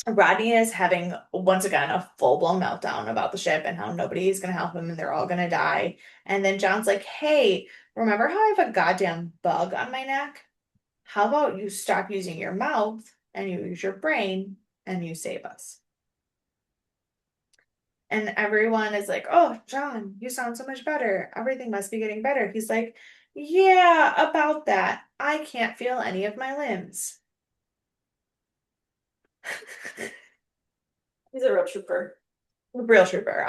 Rodney is having once again a full-blown meltdown about the ship and how nobody's gonna help him and they're all gonna die. And then John's like, hey, remember how I have a goddamn bug on my neck? How about you stop using your mouth and you use your brain and you save us? And everyone is like, oh, John, you sound so much better. Everything must be getting better. He's like, yeah, about that. I can't feel any of my limbs. He's a real trooper. Real trooper.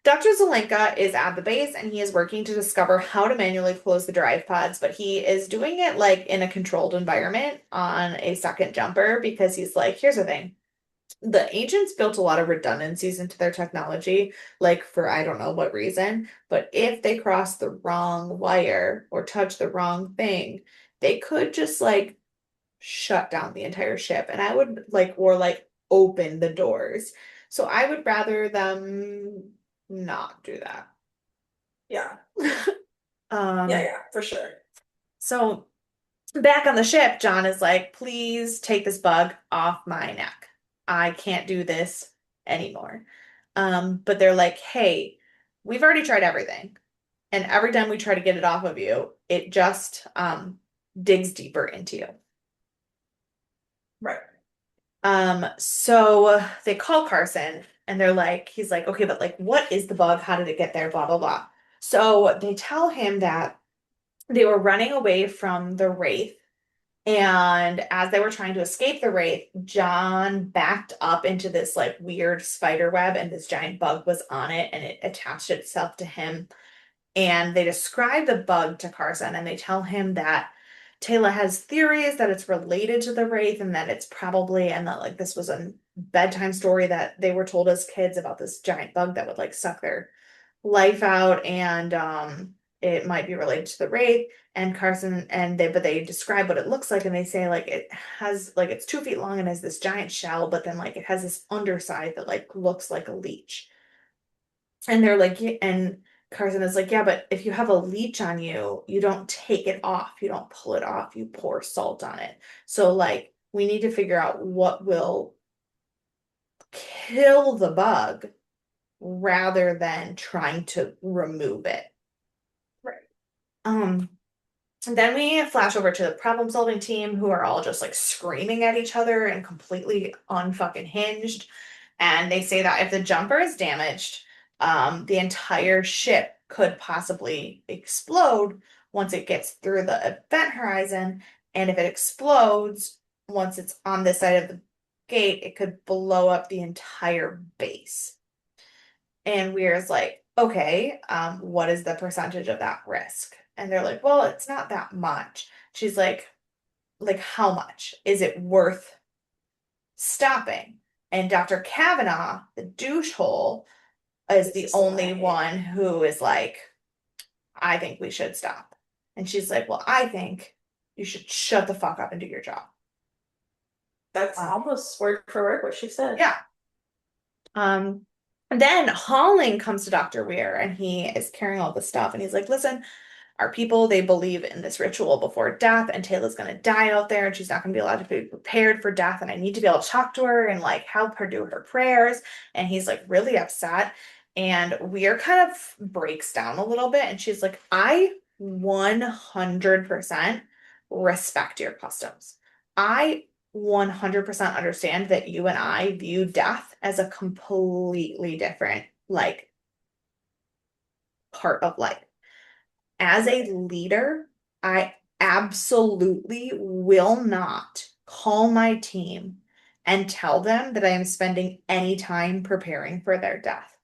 Dr. Zelenka is at the base and he is working to discover how to manually close the drive pods, but he is doing it like in a controlled environment on a second jumper because he's like, here's the thing. The ancients built a lot of redundancies into their technology, like for I don't know what reason, but if they cross the wrong wire or touch the wrong thing, they could just like shut down the entire ship. And I would like, or like open the doors. So I would rather them not do that. Yeah, yeah, Um, yeah, for sure. so back on the ship, John is like, please take this bug off my neck. I can't do this anymore. But they're like, hey, we've already tried everything. And every time we try to get it off of you, it just digs deeper into you. Right. So they call Carson and they're like, he's like, okay, but like, what is the bug? How did it get there? Blah, blah, blah. So they tell him that they were running away from the Wraith. And as they were trying to escape the Wraith, John backed up into this like weird spider web and this giant bug was on it and it attached itself to him. And they describe the bug to Carson and they tell him that Taylor has theories that it's related to the Wraith and that it's probably, and that like this was a bedtime story that they were told as kids about this giant bug that would like suck their life out and it might be related to the Wraith. And Carson and they but they describe what it looks like and they say like it has like it's 2 feet long and has this giant shell, but then like it has this underside that like looks like a leech. And they're like, "Yeah," and Carson is like, yeah, but if you have a leech on you, you don't take it off. You don't pull it off. You pour salt on it. So, like, we need to figure out what will kill the bug rather than trying to remove it. Right. Um, And then we flash over to the problem solving team who are all just like screaming at each other and completely unfucking hinged. And they say that if the jumper is damaged, the entire ship could possibly explode once it gets through the event horizon. And if it explodes, once it's on this side of the gate, it could blow up the entire base. And Weir's like, okay, what is the percentage of that risk? And they're like, well, it's not that much. She's like how much? Is it worth stopping? And Dr. Kavanaugh, the douche hole, is This the is only like one who is like, I think we should stop. And she's like, well, I think you should shut the fuck up and do your job. that's Uh, almost word for word what she said. yeah. And then Holling comes to Dr. Weir and he is carrying all the stuff and he's like, listen, our people, they believe in this ritual before death, and Taylor's gonna die out there, and she's not gonna be allowed to be prepared for death. And I need to be able to talk to her and like help her do her prayers. And he's like really upset. And Weir kind of breaks down a little bit, and she's like, I 100% respect your customs. I 100% understand that you and I view death as a completely different like part of life. As Right. a leader, I absolutely will not call my team and tell them that I am spending any time preparing for their death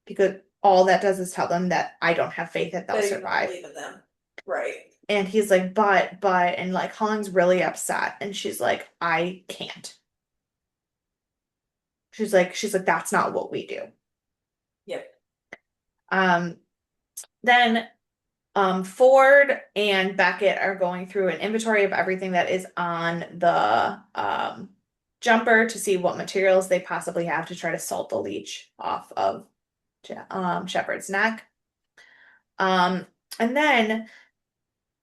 because all that does is tell them that I don't have faith that they'll That you don't survive. believe in them. Right. And he's like, and like Colleen's really upset. And she's like, I can't. She's like, that's not what we do. Yep. Um, then Ford and Beckett are going through an inventory of everything that is on the jumper to see what materials they possibly have to try to salt the leech off of Shepperd's neck. Um, and then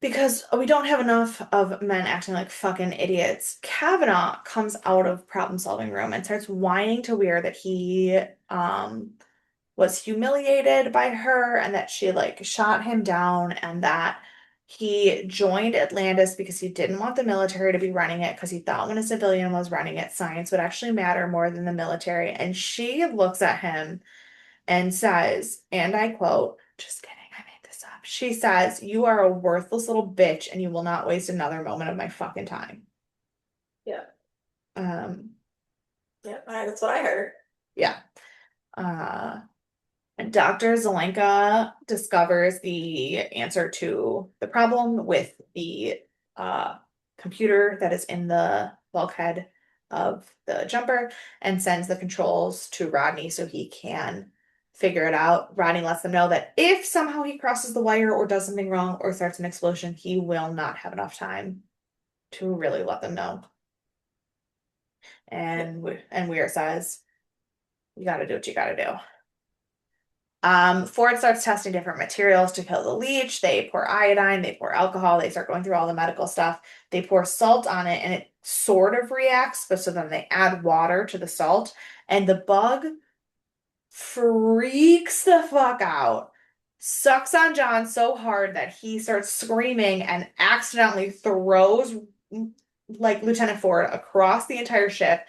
because we don't have enough of men acting like fucking idiots, Kavanaugh comes out of problem solving room and starts whining to Weir that he was humiliated by her and that she like shot him down and that he joined Atlantis because he didn't want the military to be running it because he thought when a civilian was running it, science would actually matter more than the military. And she looks at him and says, and I quote, just kidding, I made this up. She says, "You are a worthless little bitch and you will not waste another moment of my fucking time." Yeah. Um, Yeah, that's what I heard. yeah. Uh, Dr. Zelenka discovers the answer to the problem with the uh, computer that is in the bulkhead of the jumper and sends the controls to Rodney so he can figure it out. Rodney lets them know that if somehow he crosses the wire or does something wrong or starts an explosion, he will not have enough time to really let them know. Yeah. And Weir says, "You got to do what you got to do." Ford starts testing different materials to kill the leech. They pour iodine, they pour alcohol, they start going through all the medical stuff. They pour salt on it and it sort of reacts, but so then they add water to the salt and the bug freaks the fuck out. Sucks on John so hard that he starts screaming and accidentally throws like Lieutenant Ford across the entire ship.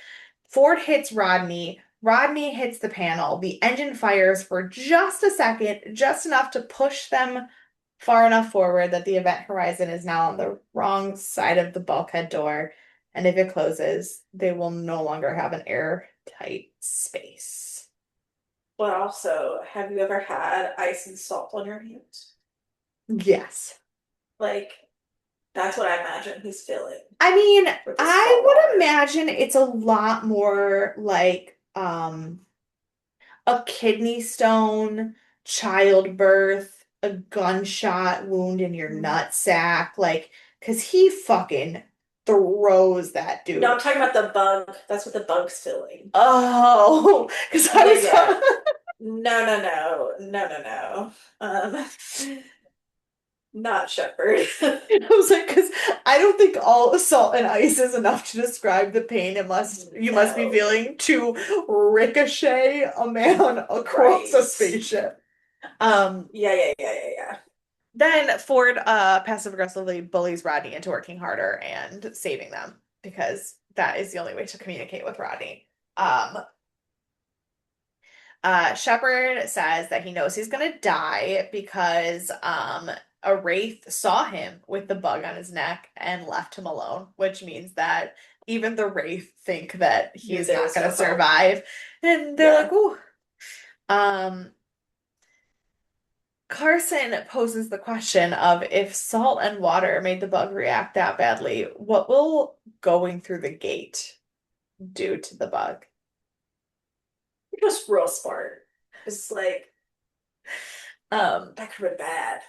Ford hits Rodney. Rodney hits the panel. The engine fires for just a second, just enough to push them far enough forward that the event horizon is now on the wrong side of the bulkhead door. And if it closes, they will no longer have an airtight space. But also, have you ever had ice and salt on your hands? Yes. Like, that's what I imagine he's feeling I mean, with the I salt would water. imagine it's a lot more like a kidney stone, childbirth, a gunshot wound in your Mhm. nut sack, like, because he fucking throws that No, dude. I'm talking about the bug. That's what the bug's feeling. Oh, because I Yeah, was, yeah. No, no, no, no, no, no. Not Shepherd. I was like, because I don't think all salt and ice is enough to describe the pain. It must, you must be No. feeling to ricochet a man across a Right. spaceship. Um, Yeah, yeah, yeah, yeah, yeah. Then Ford passive aggressively bullies Rodney into working harder and saving them because that is the only way to communicate with Rodney. Um, Shepperd says that he knows he's gonna die because a wraith saw him with the bug on his neck and left him alone, which means that even the wraith think that Knew he's there not was gonna no hope. survive. And they're like, Yeah. ooh. Um, Carson poses the question of if salt and water made the bug react that badly, what will going through the gate do to the bug? It was real smart. It's like, Um, that could have been bad.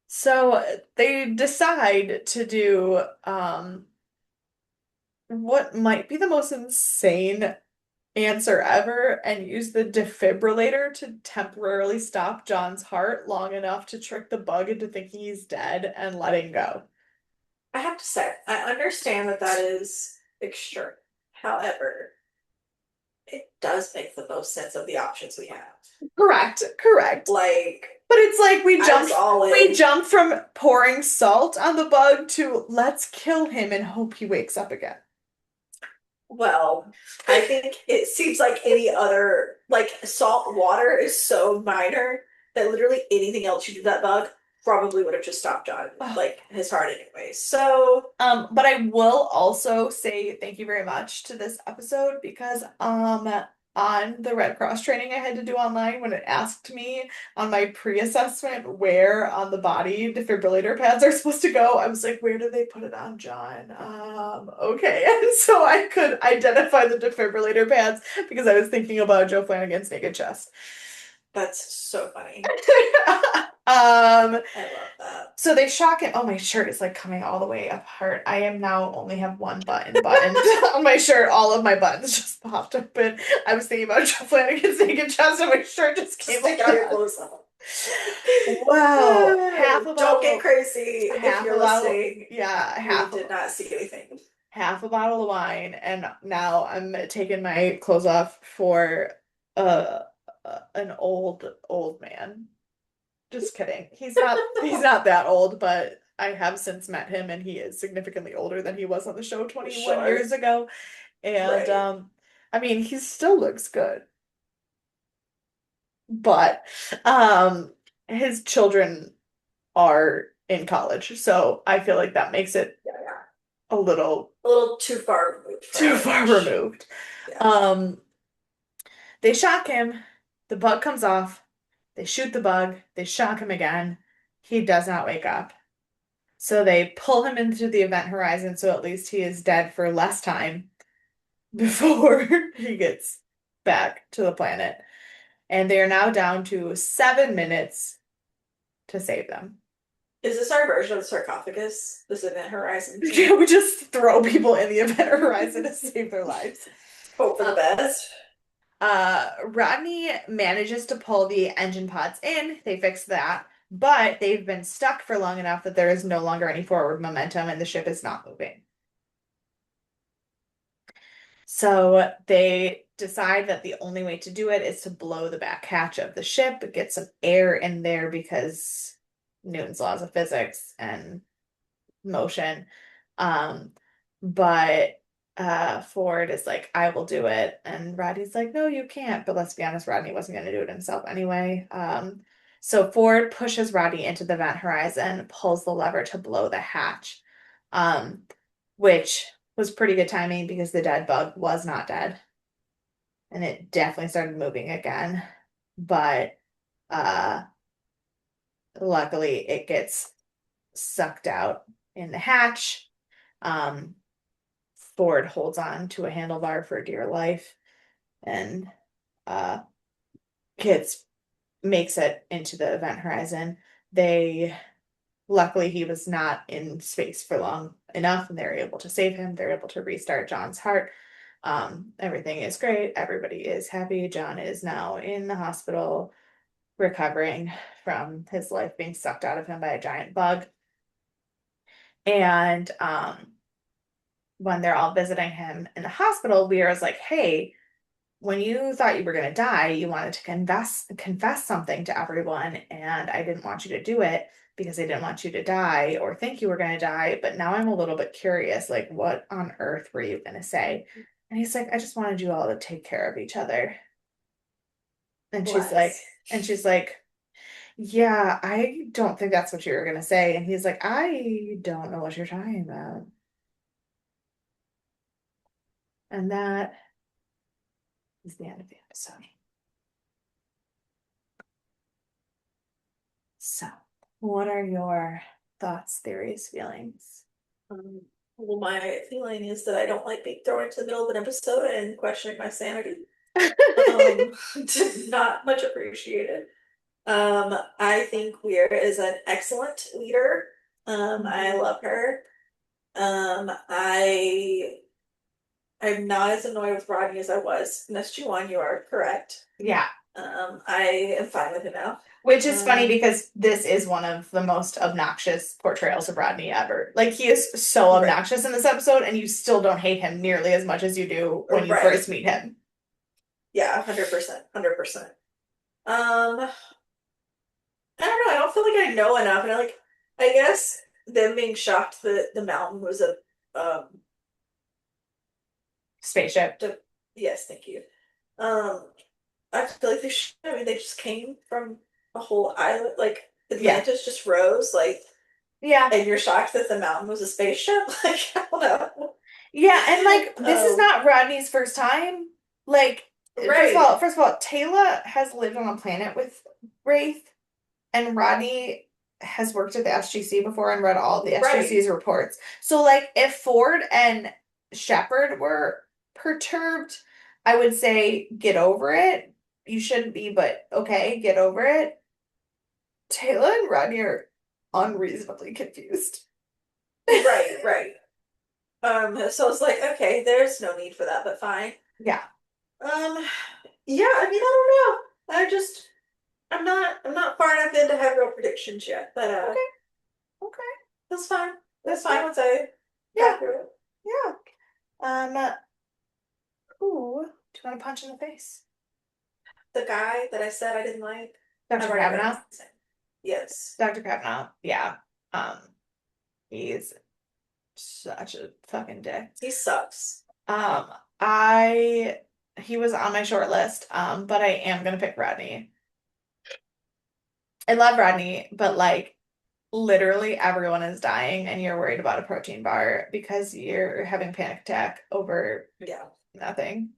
so they decide to do what might be the most insane answer ever and use the defibrillator to temporarily stop John's heart long enough to trick the bug into thinking he's dead and letting go. I have to say, I understand that that is extreme. However, it does make the most sense of the options we have. Correct, correct. Like, But it's like I was all we in. jumped from pouring salt on the bug to let's kill him and hope he wakes up again. Well, I think it seems like any other, like salt water is so minor that literally anything else you do to that bug probably would have just stopped John, Ugh. like his heart anyway. So But I will also say thank you very much to this episode because on the Red Cross training I had to do online when it asked me on my pre-assessment where on the body defibrillator pads are supposed to go, I was like, where do they put it on, John? Okay. And so I could identify the defibrillator pads because I was thinking about Joe Flanagan's naked chest. that's so funny. Um, I love that. So they shock him. Oh, my shirt is like coming all the way apart. I am now only have one button buttoned on my shirt. All of my buttons just popped open. I was thinking about Joe Flanagan's naked chest and my shirt just Just came take out your undone. clothes now. Wow. Don't get crazy if Half a you're bottle, listening. yeah, We did not see anything. half a bottle of wine, and now I'm taking my clothes off for uh an old man. Just kidding. He's not that old, but I have since met him and he is significantly older than he was on the show 21 Sure. years ago. And Right. I mean, he still looks good, but um his children are in college, so I feel like that makes it Yeah, yeah. a little A little too far removed for too our far age. removed. Yeah. Um they shock him, the bug comes off, they shoot the bug, they shock him again. He does not wake up. So they pull him into the event horizon so at least he is dead for less time before he gets back to the planet. And they are now down to 7 minutes to save them. Is this our version of the sarcophagus? This event horizon Yeah, scene? we just throw people in the event horizon to save their lives. Hope for the Uh, best. Rodney manages to pull the engine pods in. They fix that, but they've been stuck for long enough that there is no longer any forward momentum and the ship is not moving. So they decide that the only way to do it is to blow the back hatch of the ship, get some air in there because Newton's laws of physics and motion. Um, but Ford is like, I will do it. And Rodney's like, no, you can't. But let's be honest, Rodney wasn't going to do it himself anyway. So Ford pushes Rodney into the vent horizon, pulls the lever to blow the hatch, um, which was pretty good timing because the dead bug was not dead. And it definitely started moving again. But uh, luckily, it gets sucked out in the hatch. Um, Ford holds on to a handlebar for dear life and uh kids makes it into the event horizon. They luckily he was not in space for long enough and they're able to save him. They're able to restart John's heart. Everything is great. Everybody is happy. John is now in the hospital recovering from his life being sucked out of him by a giant bug. And when they're all visiting him in the hospital, Lyra's like, hey, when you thought you were going to die, you wanted to confess something to everyone, and I didn't want you to do it because I didn't want you to die or think you were going to die. But now I'm a little bit curious, like, what on earth were you going to say? And he's like, I just wanted you all to take care of each other. And she's like, Bless. and she's like, yeah, I don't think that's what you were going to say. And he's like, I don't know what you're talking about. And that is the end of the episode. So, what are your thoughts, theories, feelings? Um, well, my feeling is that I don't like being thrown into the middle of an episode and questioning my sanity. Um, Not much appreciated. I think Weir is an excellent leader. I love her. I'm not as annoyed with Rodney as I was in SG1. You are correct. Yeah, I am fine with him now. which is funny Um, because this is one of the most obnoxious portrayals of Rodney ever. Like, he is so right, obnoxious in this episode, and you still don't hate him nearly as much as you do when you right. first meet him. Yeah, 100%, 100%. I don't know. I don't feel like I know enough, and I guess them being shocked that the mountain was a um. Spaceship. Yes, thank you. Um, I feel like I mean, they just came from a whole island. Like Yeah. Atlantis just rose. Like, Yeah. and you're shocked that the mountain was a spaceship. Like, I don't know. Yeah, and like this is Um, not Rodney's first time. Like, right, first of all, Taylor has lived on a planet with Wraith. And Rodney has worked at the SGC before and read all of the right. SGC's reports. So, like, if Ford and Shepperd were perturbed, I would say get over it. You shouldn't be, but okay, get over it. Taylor and Rodney are. unreasonably confused. Right, right. So it's like, okay, there's no need for that, but fine. Yeah. Um, yeah, I mean, I don't know. I'm not far enough in to have real predictions yet, but Okay. Okay. that's fine. That's That's fine fine. once I Yeah. got through it. Yeah. Um, who do you want to punch in the face? The guy that I said I didn't like, I've Dr. already read Kavanaugh? his name. Yes. Dr. Kavanaugh. Yeah. Um, he's such a fucking dick. He sucks. Um, I he was on my short list, but I am gonna pick Rodney. I love Rodney, but like literally everyone is dying and you're worried about a protein bar because you're having panic attack over Yeah. nothing,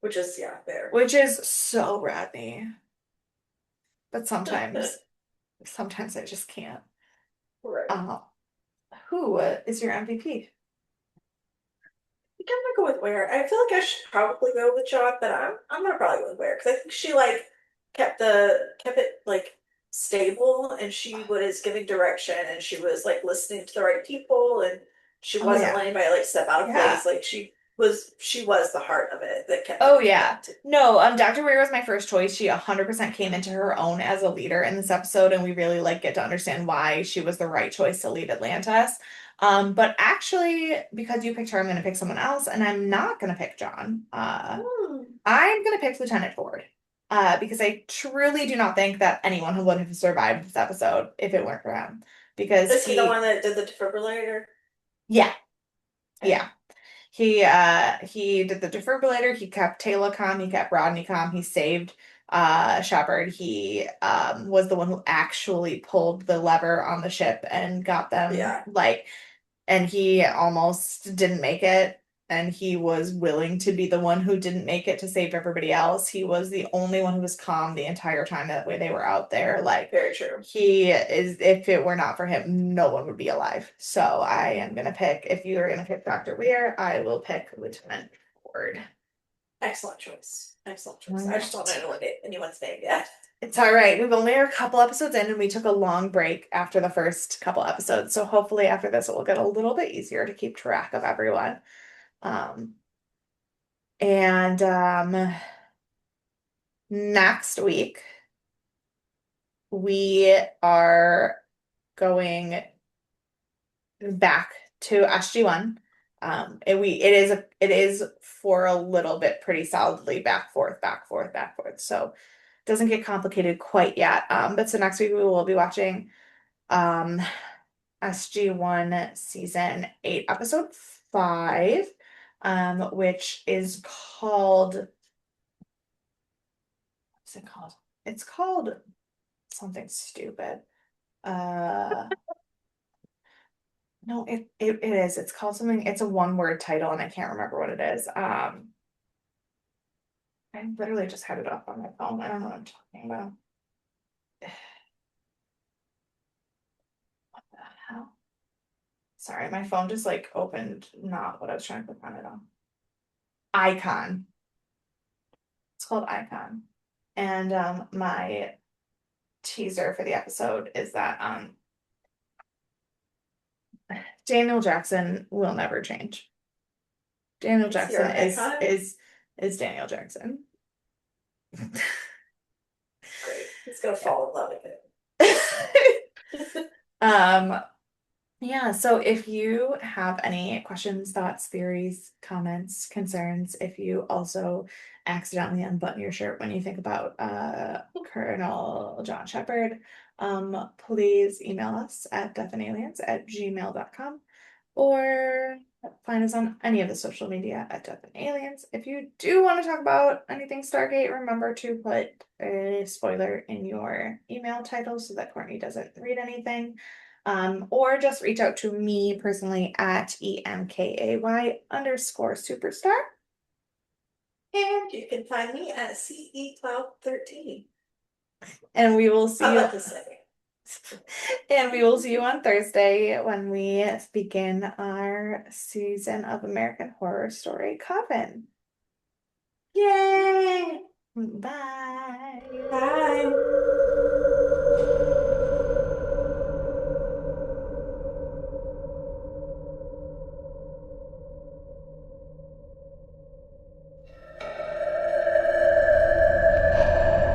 Which is, yeah, fair. which is so Rodney. But sometimes I just can't. Right. Uh, who is your MVP? think I'm gonna go with Ware. I feel like I should probably go with Jock, but I'm gonna probably go with Ware because I think she like kept it like stable and she was giving direction and she was like listening to the right people and she Oh wasn't yeah. letting anybody like step out of Yeah. place. Like she was the heart of it that kept Oh everything yeah. going. No, Dr. Weir was my first choice. She 100% came into her own as a leader in this episode, and we really like get to understand why she was the right choice to lead Atlantis. But actually, because you picked her, I'm gonna pick someone else, and I'm not gonna pick John. Hmm. I'm gonna pick Lieutenant Ford. Because I truly do not think that anyone would have survived this episode if it weren't for him. Because Is he the one that did the defibrillator? yeah, Okay. yeah. He did the defibrillator, he kept Taylor calm, he kept Rodney calm, he saved Shepperd. He was the one who actually pulled the lever on the ship and got them Yeah, like and he almost didn't make it and he was willing to be the one who didn't make it to save everybody else. He was the only one who was calm the entire time that way they were out there. Like very true. he is, if it were not for him, no one would be alive. So I am gonna pick, if you are gonna pick Dr. Weir, I will pick Lieutenant Ford. Excellent choice. Excellent All choice. I just don't right. know anyone's name yet. It's all right. We've only are a couple episodes in and we took a long break after the first couple episodes. So hopefully after this it will get a little bit easier to keep track of everyone. Um, and next week we are going back to SG1. It is for a little bit pretty solidly back forth, back forth, back forth. So it doesn't get complicated quite yet. But so next week we will be watching SG1 season 8, episode 5, which is called what's it called? It's called something stupid. Uh no, it is. It's called something, it's a one-word title and I can't remember what it is. I literally just had it up on my phone. I don't know what I'm talking about. What the hell? Sorry, my phone just like opened not what I was trying to click on it on. Icon. It's called Icon. And my teaser for the episode is that Daniel Jackson will never change. Daniel Is he our Jackson icon? is Daniel Jackson. Great. He's gonna fall in love with it. Um, yeah, so if you have any questions, thoughts, theories, comments, concerns, if you also accidentally unbutton your shirt when you think about Colonel John Shepperd, please email us at deafandaliens@gmail.com or find us on any of the social media at Death and Aliens. If you do want to talk about anything Stargate, remember to put a spoiler in your email title so that Courtney doesn't read anything. Or just reach out to me personally at EMKAY_superstar. And you can find me at CE Cloud 13. And we will see I'd you like to say. and we will see you on Thursday when we begin our season of American Horror Story Coven. Yay! Bye. Bye.